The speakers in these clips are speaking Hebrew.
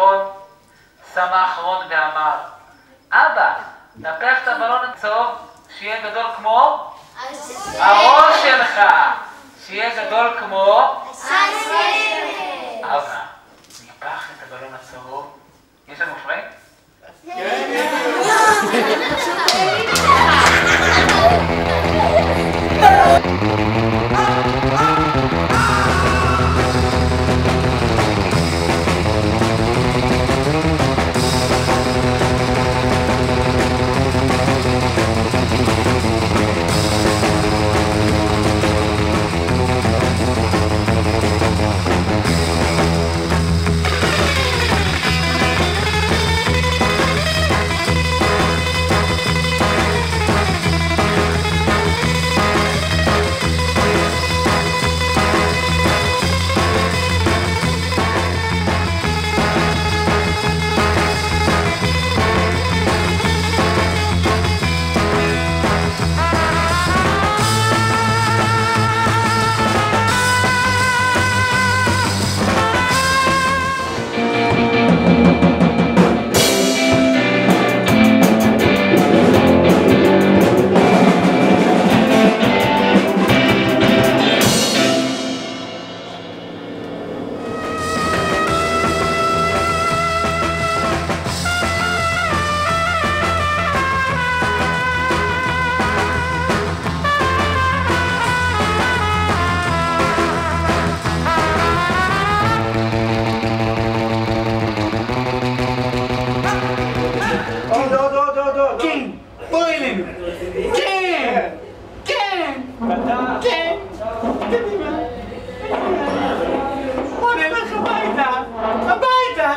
האחרון, שם האחרון ואמר, אבא, נפח את הבלון הצהוב שיהיה גדול כמו הראש שלך, שיהיה גדול כמו אבא, נפח את הבלון הצהוב. יש לנו פריים?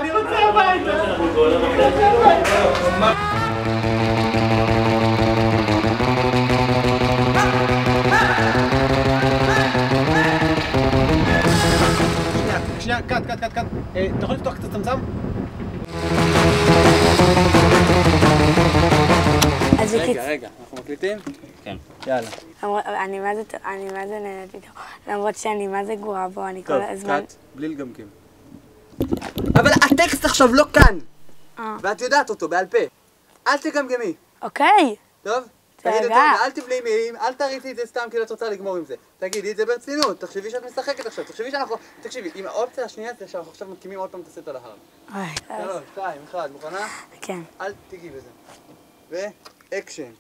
אני רוצה הביתה. שנייה, קאט. אתה יכול לפתוח קצת צמצם? רגע, אנחנו מקליטים? כן. יאללה. אני מה זה נהניתי איתו, למרות שאני מה זה גרועה בו, אני כל הזמן... טוב, קאט, בלי לגמגם. אבל הטקסט עכשיו לא כאן! ואת יודעת אותו בעל פה. אל תגמגמי. אוקיי. טוב? תגידי אותו, אל תבלי מילים, אל תריצי את זה סתם כי את רוצה לגמור עם זה. תגידי את זה ברצינות, תחשבי שאת משחקת עכשיו, תחשבי שאנחנו... תקשיבי, עם האופציה השנייה זה שאנחנו עכשיו מקימים עוד פעם את הסט על ההר. 3, 2, 1, מוכנה? כן. אל תיגעי בזה. ואקשן.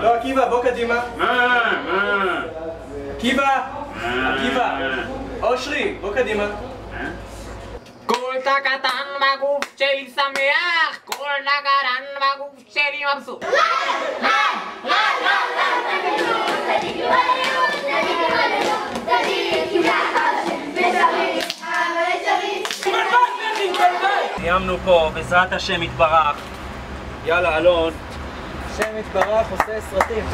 לא, עקיבא, בוא קדימה. עקיבא. אושרי, בוא קדימה. כל תא קטן בגוף שלי שמח, כל תא קטן בגוף שלי מבסוט. סיימנו פה, בעזרת השם יתברך. יאללה, אלון. השם יתברך עושה סרטים.